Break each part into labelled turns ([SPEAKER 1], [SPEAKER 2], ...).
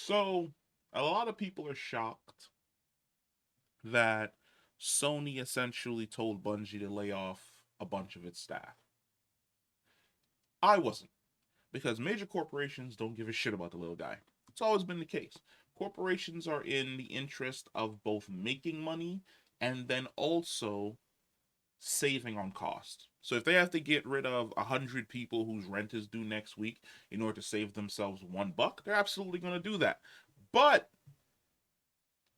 [SPEAKER 1] So, a lot of people are shocked that Sony essentially told Bungie to lay off a bunch of its staff. I wasn't, because major corporations don't give a shit about the little guy. It's always been the case. Corporations are in the interest of both making money and then also saving on cost. So if they have to get rid of 100 people whose rent is due next week in order to save themselves $1, they're absolutely going to do that. But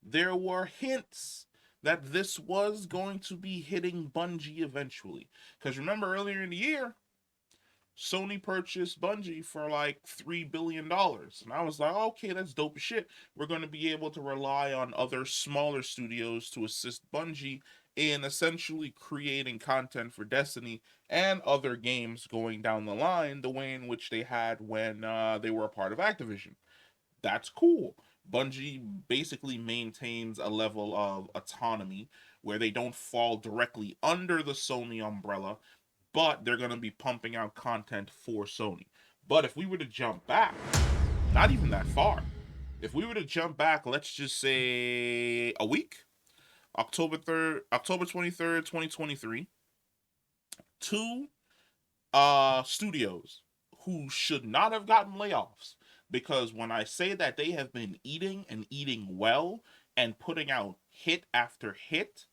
[SPEAKER 1] there were hints that this was going to be hitting Bungie eventually. Because remember, earlier in the year, Sony purchased Bungie for like $3 billion. And I was like, okay, that's dope as shit. We're going to be able to rely on other smaller studios to assist Bungie in essentially creating content for Destiny and other games going down the line, the way in which they had when they were a part of Activision. That's cool. Bungie basically maintains a level of autonomy where they don't fall directly under the Sony umbrella, but they're going to be pumping out content for Sony. But if we were to jump back, not even that far, if we were to jump back, let's just say a week, October 23rd, 2023, two studios who should not have gotten layoffs, because when I say that they have been eating and eating well and putting out hit after hit,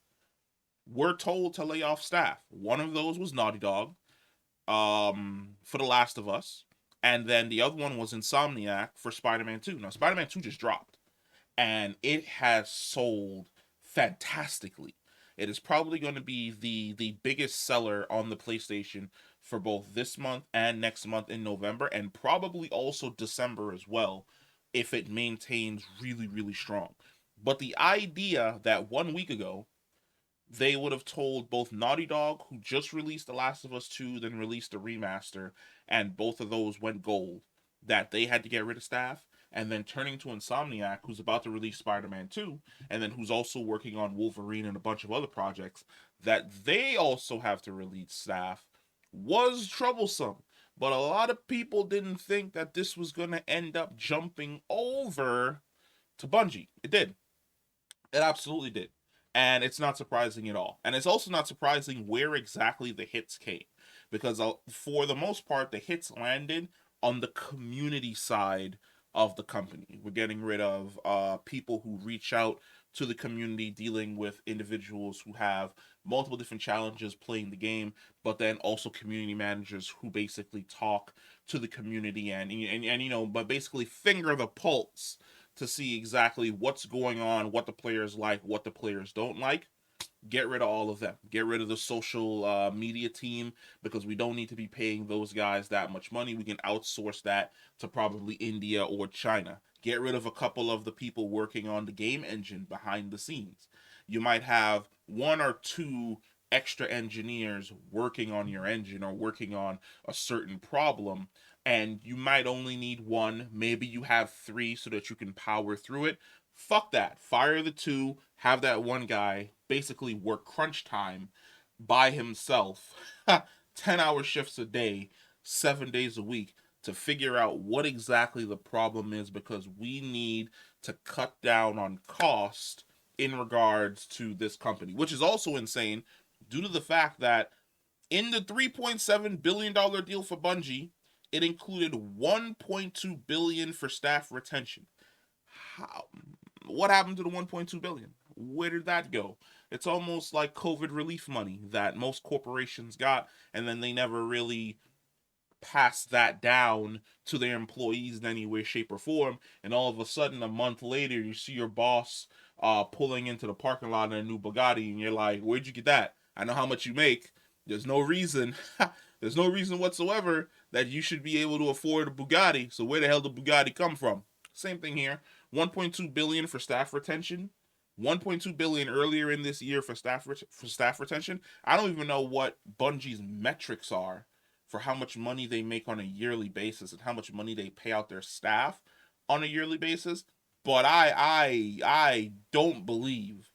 [SPEAKER 1] we're told to lay off staff. One of those was Naughty Dog, for The Last of Us, and then the other one was Insomniac for Spider-Man 2. Now, Spider-Man 2 just dropped, and it has sold fantastically. It is probably going to be the biggest seller on the PlayStation for both this month and next month in November, and probably also December as well, if it maintains really strong. But the idea that 1 week ago they would have told both Naughty Dog, who just released The Last of Us 2, then released a remaster, and both of those went gold, that they had to get rid of staff, and then turning to Insomniac, who's about to release Spider Man 2, and then who's also working on Wolverine and a bunch of other projects, that they also have to release staff, was troublesome. But a lot of people didn't think that this was going to end up jumping over to Bungie. It did. It absolutely did. And it's not surprising at all. And it's also not surprising where exactly the hits came. Because for the most part, the hits landed on the community side of the company. We're getting rid of people who reach out to the community, dealing with individuals who have multiple different challenges playing the game, but then also community managers who basically talk to the community and but basically finger the pulse to see exactly what's going on, what the players like, what the players don't like. Get rid of all of them. Get rid of the social media team, because we don't need to be paying those guys that much money. We can outsource that to probably India or China. Get rid of a couple of the people working on the game engine behind the scenes. You might have one or two extra engineers working on your engine or working on a certain problem, and you might only need one. Maybe you have three so that you can power through it. Fuck that. Fire the two, have that one guy basically work crunch time by himself, 10-hour shifts a day, 7 days a week, to figure out what exactly the problem is, because we need to cut down on cost in regards to this company, which is also insane due to the fact that in the $3.7 billion deal for Bungie, it included 1.2 billion for staff retention. How? What happened to the 1.2 billion? Where did that go? It's almost like COVID relief money that most corporations got, and then they never really passed that down to their employees in any way, shape, or form. And all of a sudden, a month later, you see your boss pulling into the parking lot in a new Bugatti, and you're like, "Where'd you get that? I know how much you make. There's no reason. There's no reason whatsoever that you should be able to afford a Bugatti. So where the hell did Bugatti come from?" Same thing here. 1.2 billion for staff retention. 1.2 billion earlier in this year for staff retention. I don't even know what Bungie's metrics are for how much money they make on a yearly basis and how much money they pay out their staff on a yearly basis. But I don't believe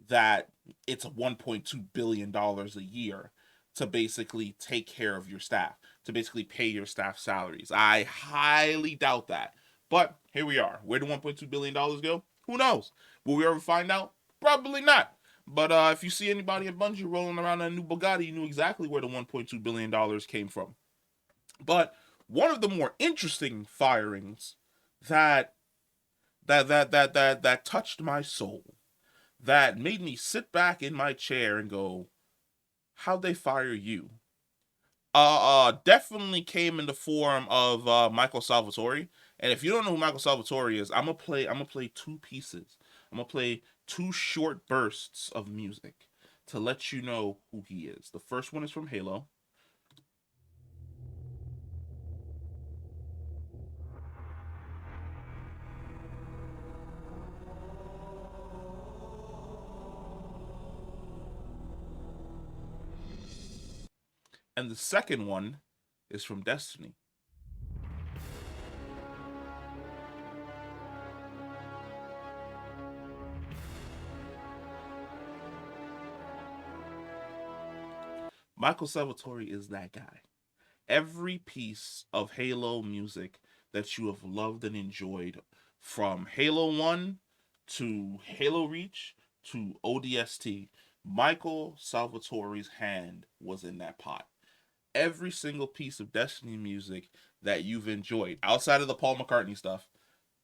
[SPEAKER 1] that it's $1.2 billion a year to basically take care of your staff, to basically pay your staff salaries. I highly doubt that. But here we are. Where did $1.2 billion go? Who knows? Will we ever find out? Probably not. But if you see anybody at Bungie rolling around in a new Bugatti, you knew exactly where the $1.2 billion came from. But one of the more interesting firings that that touched my soul, that made me sit back in my chair and go, "How'd they fire you?" Definitely came in the form of Michael Salvatori. And if you don't know who Michael Salvatori is, I'm gonna play two pieces. I'm gonna play two short bursts of music to let you know who he is. The first one is from Halo, and the second one is from Destiny. Michael Salvatori is that guy. Every piece of Halo music that you have loved and enjoyed, from Halo 1 to Halo Reach to ODST, Michael Salvatori's hand was in that pot. Every single piece of Destiny music that you've enjoyed, outside of the Paul McCartney stuff,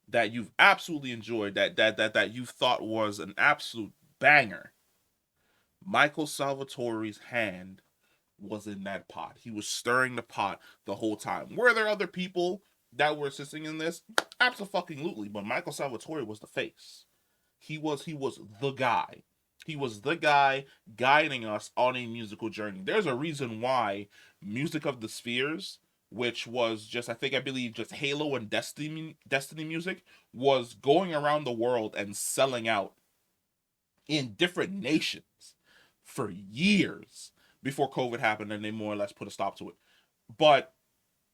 [SPEAKER 1] that you've absolutely enjoyed, that you thought was an absolute banger, Michael Salvatori's hand was in that pot. He was stirring the pot the whole time. Were there other people that were assisting in this? Absolutely. But Michael Salvatore was the face. He was the guy. He was the guy guiding us on a musical journey. There's a reason why Music of the Spheres, which was just I believe just Halo and Destiny music, was going around the world and selling out in different nations for years before COVID happened and they more or less put a stop to it. But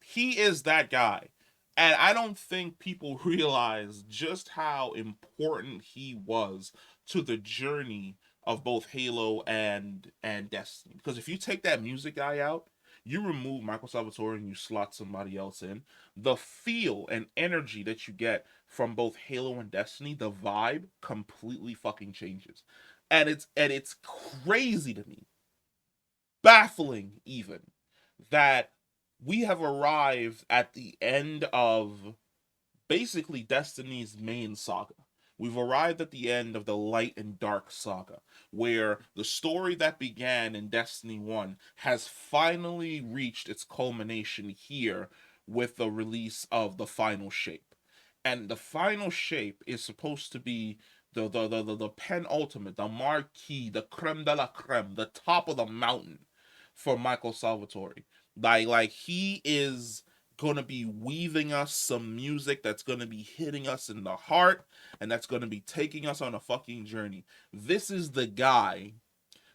[SPEAKER 1] he is that guy. And I don't think people realize just how important he was to the journey of both Halo and Destiny. Because if you take that music guy out, you remove Michael Salvatore and you slot somebody else in, the feel and energy that you get from both Halo and Destiny, the vibe completely fucking changes. And it's crazy to me, baffling even, that we have arrived at the end of basically Destiny's main saga. We've arrived at the end of the Light and Dark saga, where the story that began in Destiny 1 has finally reached its culmination here with the release of the final shape. And the final shape is supposed to be the penultimate, the marquee, the creme de la creme, the top of the mountain for Michael Salvatori. Like he is gonna be weaving us some music that's gonna be hitting us in the heart and that's gonna be taking us on a fucking journey. This is the guy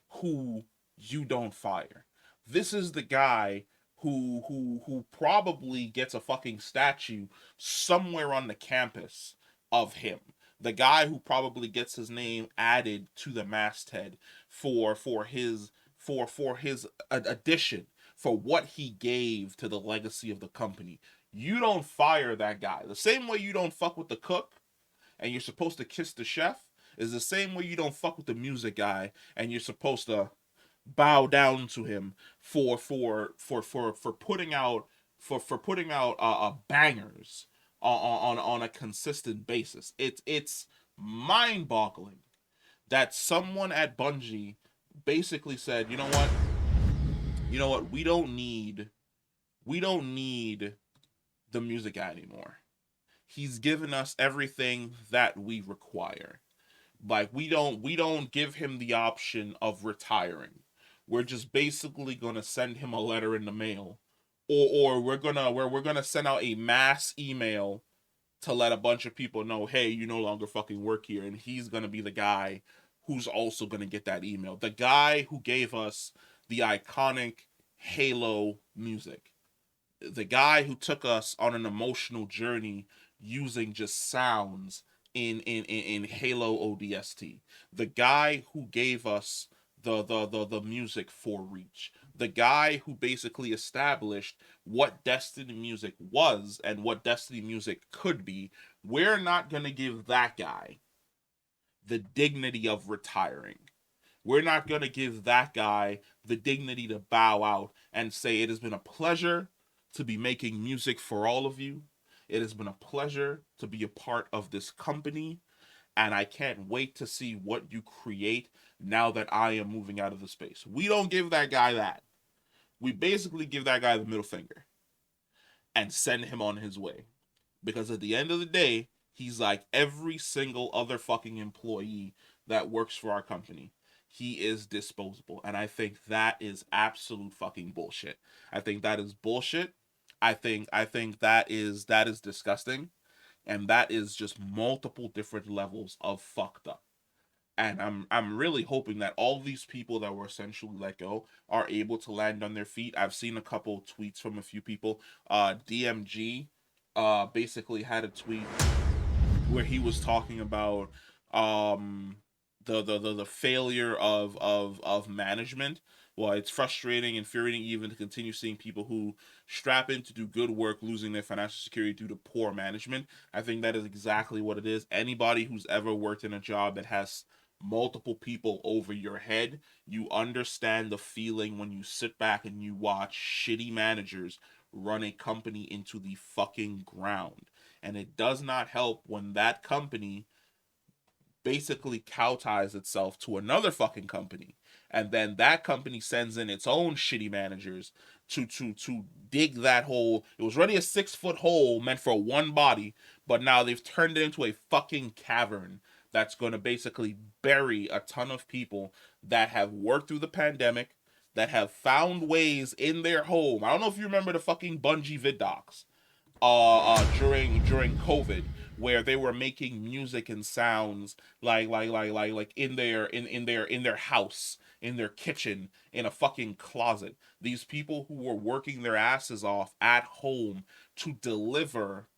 [SPEAKER 1] who you don't fire. This is the guy who probably gets a fucking statue somewhere on the campus of him. The guy who probably gets his name added to the masthead for his addition, for what he gave to the legacy of the company. You don't fire that guy. The same way you don't fuck with the cook and you're supposed to kiss the chef is the same way you don't fuck with the music guy and you're supposed to bow down to him for putting out bangers on a consistent basis. It's mind boggling that someone at Bungie basically said, you know what, we don't need the music guy anymore. He's given us everything that we require. Like we don't give him the option of retiring. We're just basically gonna send him a letter in the mail, or we're gonna send out a mass email to let a bunch of people know, hey, you no longer fucking work here, and he's gonna be the guy who's also gonna get that email. The guy who gave us the iconic Halo music, the guy who took us on an emotional journey using just sounds in Halo ODST, the guy who gave us the music for Reach, the guy who basically established what Destiny music was and what Destiny music could be, we're not going to give that guy the dignity of retiring. We're not going to give that guy the dignity to bow out and say, it has been a pleasure to be making music for all of you. It has been a pleasure to be a part of this company. And I can't wait to see what you create now that I am moving out of the space. We don't give that guy that. We basically give that guy the middle finger and send him on his way. Because at the end of the day, he's like every single other fucking employee that works for our company. He is disposable. And I think that is absolute fucking bullshit. I think that is bullshit. I think that is disgusting. And that is just multiple different levels of fucked up. And I'm really hoping that all these people that were essentially let go are able to land on their feet. I've seen a couple tweets from a few people. DMG basically had a tweet where he was talking about um the failure of management. Well, it's frustrating, infuriating even to continue seeing people who strap in to do good work losing their financial security due to poor management. I think that is exactly what it is. Anybody who's ever worked in a job that has multiple people over your head, you understand the feeling when you sit back and you watch shitty managers run a company into the fucking ground. And it does not help when that company basically kowtows itself to another fucking company, and then that company sends in its own shitty managers to dig that hole. It was already a 6 foot hole meant for one body, but now they've turned it into a fucking cavern that's going to basically bury a ton of people that have worked through the pandemic, that have found ways in their home. I don't know if you remember the fucking Bungie vid docs during COVID, where they were making music and sounds like in their house, in their kitchen, in a fucking closet. These people who were working their asses off at home to deliver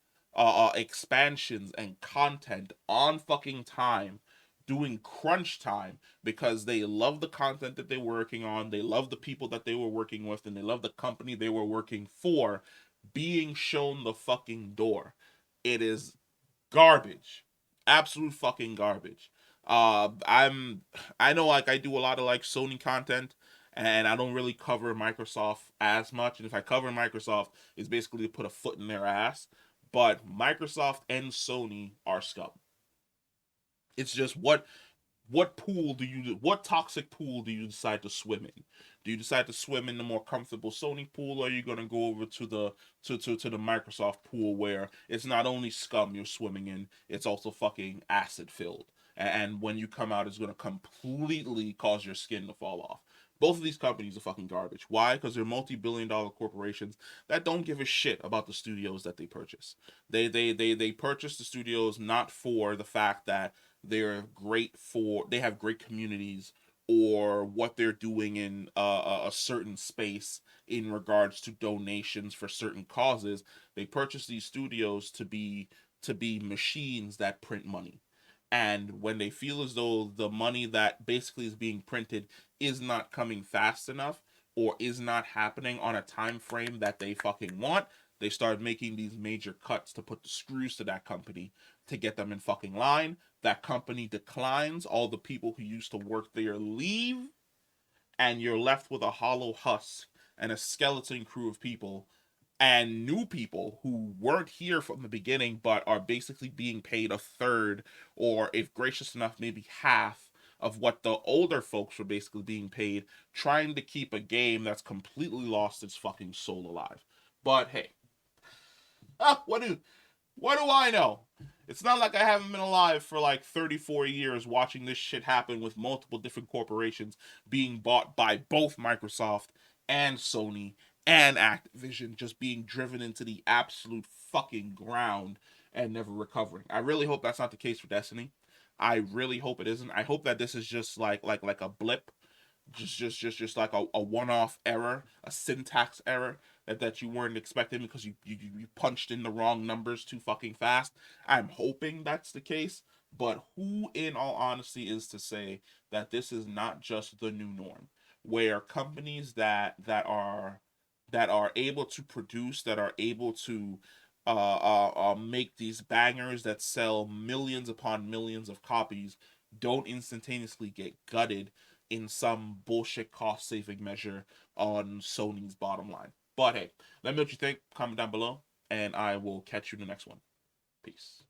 [SPEAKER 1] expansions and content on fucking time, doing crunch time because they love the content that they were working on, they love the people that they were working with, and they love the company they were working for, being shown the fucking door. It is garbage. Absolute fucking garbage. I know like I do a lot of like Sony content, and I don't really cover Microsoft as much. And if I cover Microsoft, it's basically to put a foot in their ass. But Microsoft and Sony are scum. It's just what toxic pool do you decide to swim in? Do you decide to swim in the more comfortable Sony pool, or are you gonna go over to the Microsoft pool where it's not only scum you're swimming in, it's also fucking acid filled, and when you come out, it's gonna completely cause your skin to fall off. Both of these companies are fucking garbage. Why? Because they're multi-billion-dollar corporations that don't give a shit about the studios that they purchase. They purchase the studios not for the fact that they have great communities, or what they're doing in a certain space in regards to donations for certain causes. They purchase these studios to be machines that print money, and when they feel as though the money that basically is being printed is not coming fast enough, or is not happening on a time frame that they fucking want, they start making these major cuts to put the screws to that company to get them in fucking line. That company declines, all the people who used to work there leave, and you're left with a hollow husk and a skeleton crew of people, and new people who weren't here from the beginning but are basically being paid a third, or if gracious enough, maybe half of what the older folks were basically being paid, trying to keep a game that's completely lost its fucking soul alive. But hey, what do I know? It's not like I haven't been alive for like 34 years watching this shit happen with multiple different corporations being bought by both Microsoft and Sony and Activision, just being driven into the absolute fucking ground and never recovering. I really hope that's not the case for Destiny. I really hope it isn't. I hope that this is just like a blip, just like a one-off error, a syntax error that you weren't expecting because you punched in the wrong numbers too fucking fast. I'm hoping that's the case, but who in all honesty is to say that this is not just the new norm? where companies that are able to produce, that are able to make these bangers that sell millions upon millions of copies don't instantaneously get gutted in some bullshit cost saving measure on Sony's bottom line. But hey, let me know what you think. Comment down below, and I will catch you in the next one. Peace.